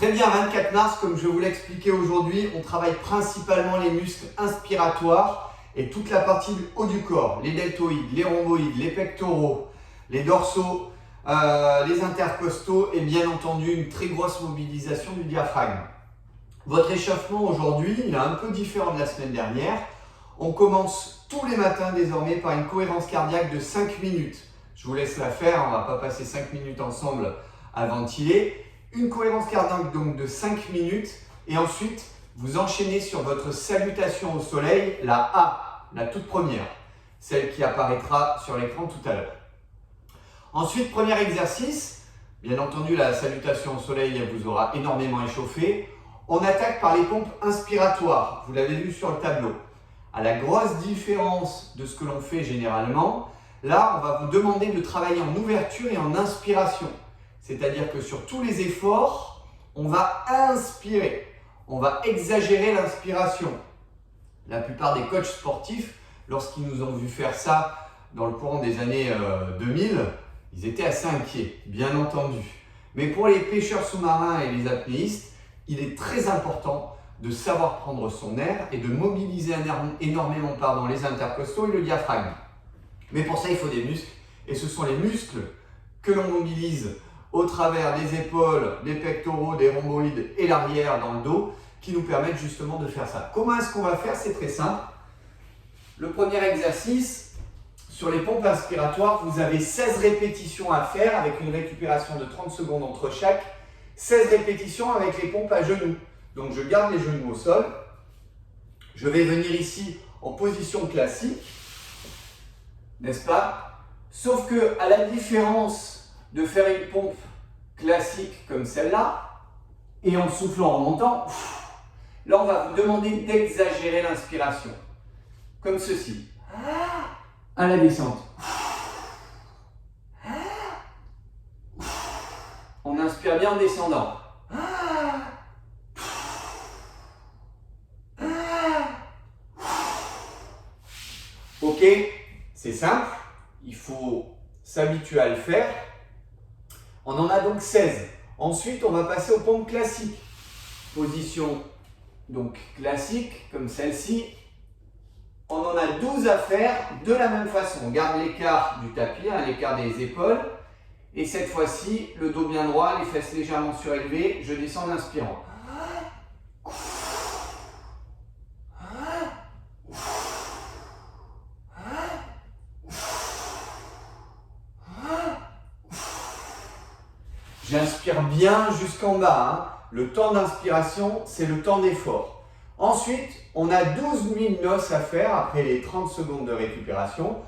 Très bien, 24 mars, comme je vous l'ai expliqué aujourd'hui, on travaille principalement les muscles inspiratoires et toute la partie du haut du corps, les deltoïdes, les rhomboïdes, les pectoraux, les dorsaux, les intercostaux et bien entendu une très grosse mobilisation du diaphragme. Votre échauffement aujourd'hui, il est un peu différent de la semaine dernière. On commence tous les matins désormais par une cohérence cardiaque de 5 minutes. Je vous laisse la faire, on ne va pas passer 5 minutes ensemble à ventiler. Une cohérence cardiaque donc de 5 minutes et ensuite vous enchaînez sur votre salutation au soleil, la A, la toute première, celle qui apparaîtra sur l'écran tout à l'heure. Ensuite, premier exercice, bien entendu la salutation au soleil vous aura énormément échauffé. On attaque par les pompes inspiratoires, vous l'avez vu sur le tableau. À la grosse différence de ce que l'on fait généralement, là on va vous demander de travailler en ouverture et en inspiration. C'est-à-dire que sur tous les efforts, on va inspirer, on va exagérer l'inspiration. La plupart des coachs sportifs, lorsqu'ils nous ont vu faire ça dans le courant des années 2000, ils étaient assez inquiets, bien entendu. Mais pour les pêcheurs sous-marins et les apnéistes, il est très important de savoir prendre son air et de mobiliser énormément les intercostaux et le diaphragme. Mais pour ça, il faut des muscles, et ce sont les muscles que l'on mobilise au travers des épaules, des pectoraux, des rhomboïdes et l'arrière dans le dos qui nous permettent justement de faire ça. Comment est-ce qu'on va faire? C'est très simple. Le premier exercice, sur les pompes inspiratoires, vous avez 16 répétitions à faire avec une récupération de 30 secondes entre chaque. 16 répétitions avec les pompes à genoux. Donc je garde les genoux au sol. Je vais venir ici en position classique, n'est-ce pas? Sauf que à la différence de faire une pompe classique comme celle-là, et en soufflant en montant, là on va vous demander d'exagérer l'inspiration, comme ceci. À la descente. On inspire bien en descendant. Ok, c'est simple, il faut s'habituer à le faire. On en a donc 16. Ensuite, on va passer aux pompes classiques. Position donc classique, comme celle-ci. On en a 12 à faire de la même façon. On garde l'écart du tapis, l'écart des épaules. Et cette fois-ci, le dos bien droit, les fesses légèrement surélevées. Je descends en inspirant. J'inspire bien jusqu'en bas. Le temps d'inspiration, c'est le temps d'effort. Ensuite, on a 12 nuits de noces à faire après les 30 secondes de récupération.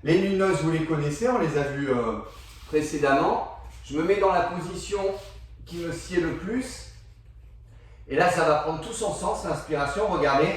Les nuits de noces, vous les connaissez, on les a vues précédemment. Je me mets dans la position qui me sied le plus. Et là, ça va prendre tout son sens, l'inspiration. Regardez.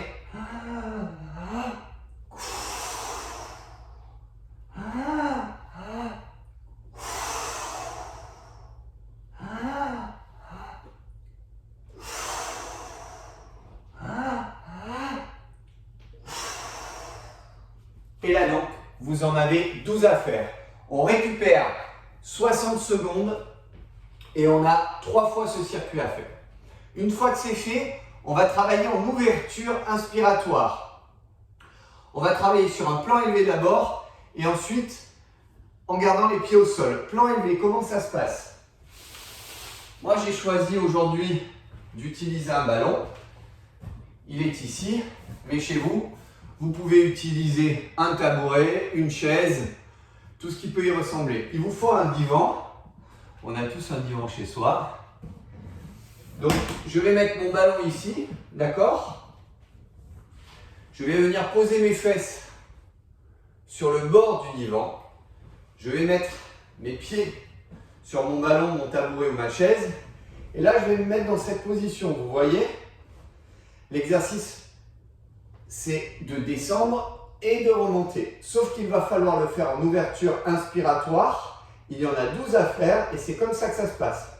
Et là donc, vous en avez 12 à faire. On récupère 60 secondes et on a 3 fois ce circuit à faire. Une fois que c'est fait, on va travailler en ouverture inspiratoire. On va travailler sur un plan élevé d'abord et ensuite en gardant les pieds au sol. Plan élevé, comment ça se passe? Moi j'ai choisi aujourd'hui d'utiliser un ballon. Il est ici, mais chez vous, vous pouvez utiliser un tabouret, une chaise, tout ce qui peut y ressembler. Il vous faut un divan. On a tous un divan chez soi. Donc, je vais mettre mon ballon ici, d'accord? Je vais venir poser mes fesses sur le bord du divan. Je vais mettre mes pieds sur mon ballon, mon tabouret ou ma chaise. Et là, je vais me mettre dans cette position. Vous voyez? L'exercice, c'est de descendre et de remonter. Sauf qu'il va falloir le faire en ouverture inspiratoire. Il y en a 12 à faire et c'est comme ça que ça se passe.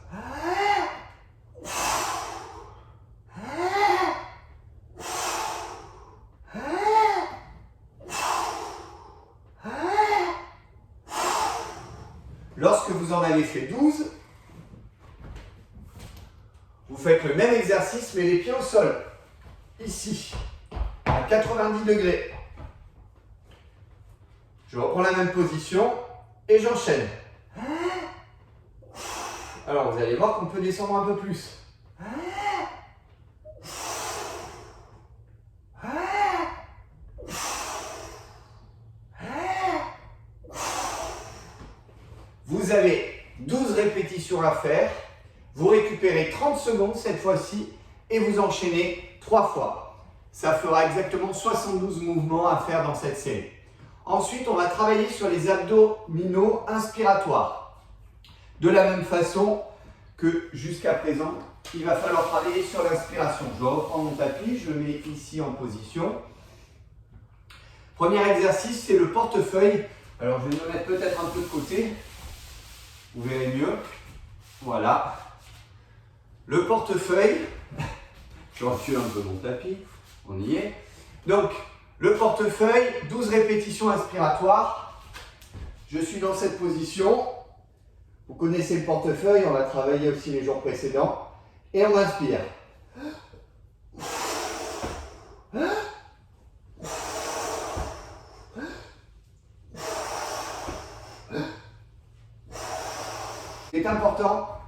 Lorsque vous en avez fait 12, Vous faites le même exercice, mais les pieds au sol. Ici, à 90 degrés. Je reprends la même position et j'enchaîne. Alors, vous allez voir qu'on peut descendre un peu plus. Vous avez 12 répétitions à faire. Vous récupérez 30 secondes cette fois-ci et vous enchaînez 3 fois. Ça fera exactement 72 mouvements à faire dans cette série. Ensuite, on va travailler sur les abdominaux inspiratoires. De la même façon que jusqu'à présent, il va falloir travailler sur l'inspiration. Je reprends mon tapis, je le mets ici en position. Premier exercice, c'est le portefeuille. Alors, je vais me mettre peut-être un peu de côté. Vous verrez mieux. Voilà. Le portefeuille. Je recule un peu mon tapis. On y est. Donc, le portefeuille, 12 répétitions inspiratoires. Je suis dans cette position. Vous connaissez le portefeuille, on l'a travaillé aussi les jours précédents. Et on inspire. Ce qui est important,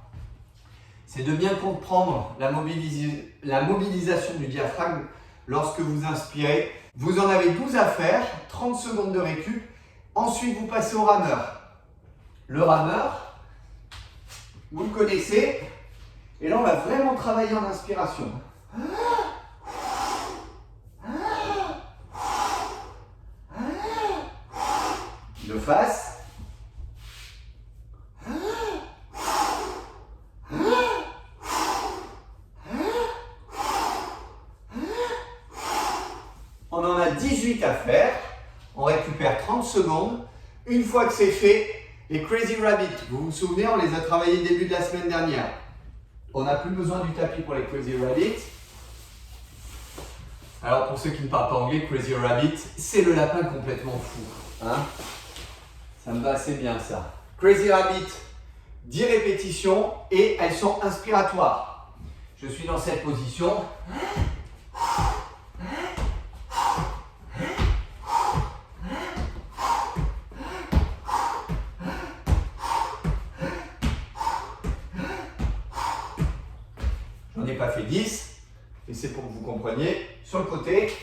c'est de bien comprendre la mobilisation du diaphragme lorsque vous inspirez. Vous en avez 12 à faire, 30 secondes de récup. Ensuite, vous passez au rameur. Le rameur, vous le connaissez. Et là, on va vraiment travailler en inspiration. De face. On en a 18 à faire. On récupère 30 secondes. Une fois que c'est fait, les Crazy Rabbit, vous vous souvenez, on les a travaillés début de la semaine dernière. On n'a plus besoin du tapis pour les Crazy Rabbit. Alors pour ceux qui ne parlent pas anglais, Crazy Rabbit, c'est le lapin complètement fou. Hein? Ça me va assez bien ça. Crazy Rabbit, 10 répétitions et elles sont inspiratoires. Je suis dans cette position. J'en ai pas fait 10, et c'est pour que vous compreniez. Sur le côté,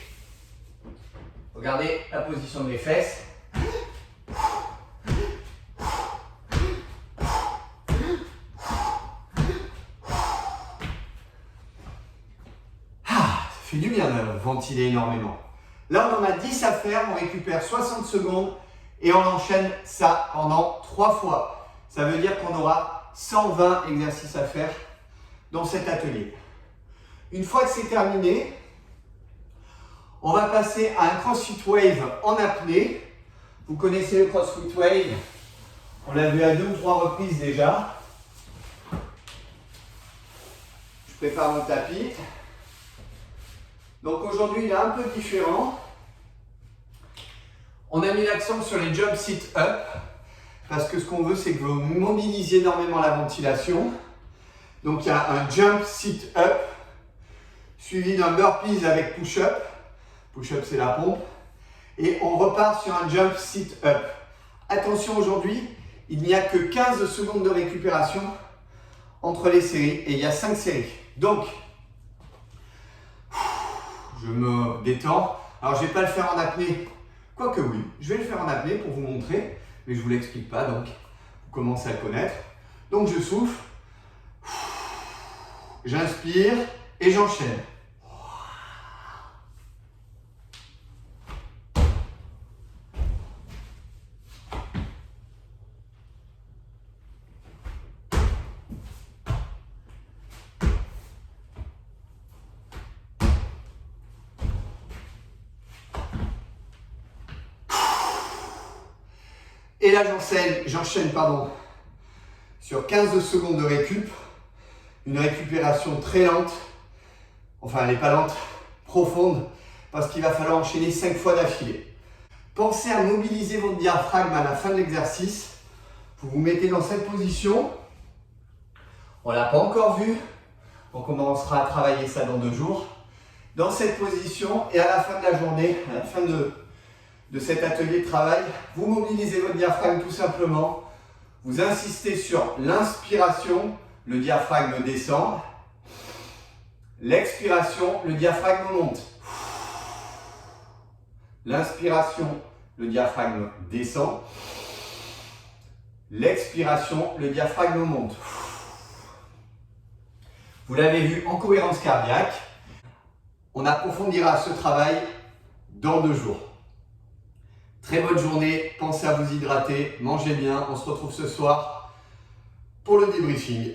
regardez la position de mes fesses. Ça fait du bien de ventiler énormément. Là, on en a 10 à faire, on récupère 60 secondes et on enchaîne ça pendant 3 fois. Ça veut dire qu'on aura 120 exercices à faire dans cet atelier. Une fois que c'est terminé, on va passer à un CrossFit Wave en apnée. Vous connaissez le CrossFit Wave, on l'a vu à 2 ou 3 reprises déjà. Je prépare mon tapis. Donc aujourd'hui, il est un peu différent. On a mis l'accent sur les jump sit up parce que ce qu'on veut, c'est que vous mobilisiez énormément la ventilation. Donc il y a un jump sit up suivi d'un burpees avec push-up. Push-up, c'est la pompe. Et on repart sur un jump sit up. Attention, aujourd'hui, il n'y a que 15 secondes de récupération entre les séries et il y a 5 séries. Donc, je me détends. Alors, je ne vais pas le faire en apnée. Quoique oui, je vais le faire en apnée pour vous montrer, mais je ne vous l'explique pas, donc vous commencez à le connaître. Donc, je souffle, j'inspire et j'enchaîne. Et là, j'enchaîne sur 15 secondes de récup. Une récupération très lente. Enfin, elle n'est pas lente, profonde, parce qu'il va falloir enchaîner 5 fois d'affilée. Pensez à mobiliser votre diaphragme à la fin de l'exercice. Vous vous mettez dans cette position. On ne l'a pas encore vu. On commencera à travailler ça dans 2 jours. Dans cette position et à la fin de la journée, à la fin de cet atelier de travail, vous mobilisez votre diaphragme tout simplement. Vous insistez sur l'inspiration, le diaphragme descend. L'expiration, le diaphragme monte. L'inspiration, le diaphragme descend. L'expiration, le diaphragme monte. Vous l'avez vu en cohérence cardiaque. On approfondira ce travail dans 2 jours. Très bonne journée, pensez à vous hydrater, mangez bien. On se retrouve ce soir pour le débriefing.